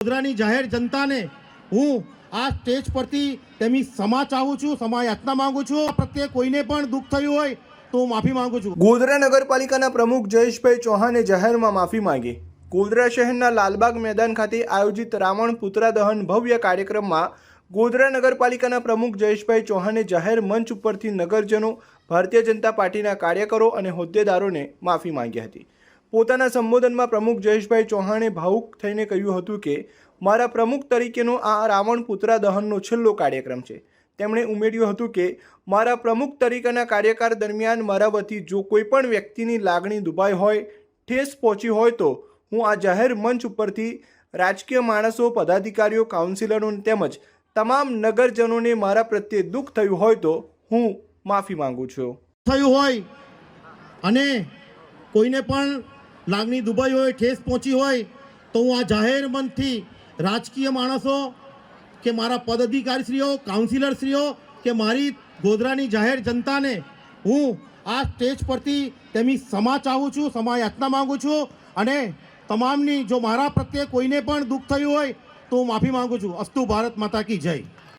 ગોધરાની જાહેર જનતાને હું આ સ્ટેજ પરથી તેમની ક્ષમા ચાહું છું, ક્ષમા યાચના માંગુ છું. આ પ્રત્યે કોઈને પણ દુઃખ થયું હોય તો હું માફી માંગુ છું. ગોધરા નગરપાલિકાના પ્રમુખ જયેશભાઈ ચૌહાણે જાહેરમાં માફી માંગી. ગોધરા શહેરના લાલબાગ મેદાન ખાતે આયોજિત રાવણ પુતળા દહન ભવ્ય કાર્યક્રમમાં ગોધરા નગરપાલિકાના પ્રમુખ જયેશભાઈ ચૌહાણે જાહેર મંચ ઉપરથી નગરજનો, ભારતીય જનતા પાર્ટીના કાર્યકરો અને હોદ્દેદારોને માફી માંગી હતી. પોતાના સંબોધનમાં પ્રમુખ જયેશભાઈ ચૌહાણે ભાવુક થઈને કહ્યું હતું કે મારા પ્રમુખ તરીકેનો આ રાવણ પુતળા દહનનો છેલ્લો કાર્યક્રમ છે. તેમણે ઉમેર્યું હતું કે મારા પ્રમુખ તરીકેના કાર્યકાળ દરમિયાન મારા વતી જો કોઈ પણ વ્યક્તિની લાગણી દુભાઈ હોય, ઠેસ પહોંચી હોય તો હું આ જાહેર મંચ ઉપરથી રાજકીય માણસો, પદાધિકારીઓ, કાઉન્સિલરો તેમજ તમામ નગરજનોને મારા પ્રત્યે દુઃખ થયું હોય તો હું માફી માંગુ છું. થયું હોય અને કોઈને પણ લાગણી દુભાઈ હોય, ઠેસ પહોંચી હોય તો હું આ જાહેર મંચથી રાજકીય માણસો કે મારા પદાધિકારીશ્રીઓ, કાઉન્સિલરશ્રીઓ કે મારી ગોધરાની જાહેર જનતાને હું આ સ્ટેજ પરથી તેમની ક્ષમા ચાહું છું, ક્ષમા યાચના માંગુ છું. અને તમામની જો મારા પ્રત્યે કોઈને પણ દુઃખ થયું હોય તો હું માફી માંગુ છું. અસ્તુ ભારત માતા કી જય.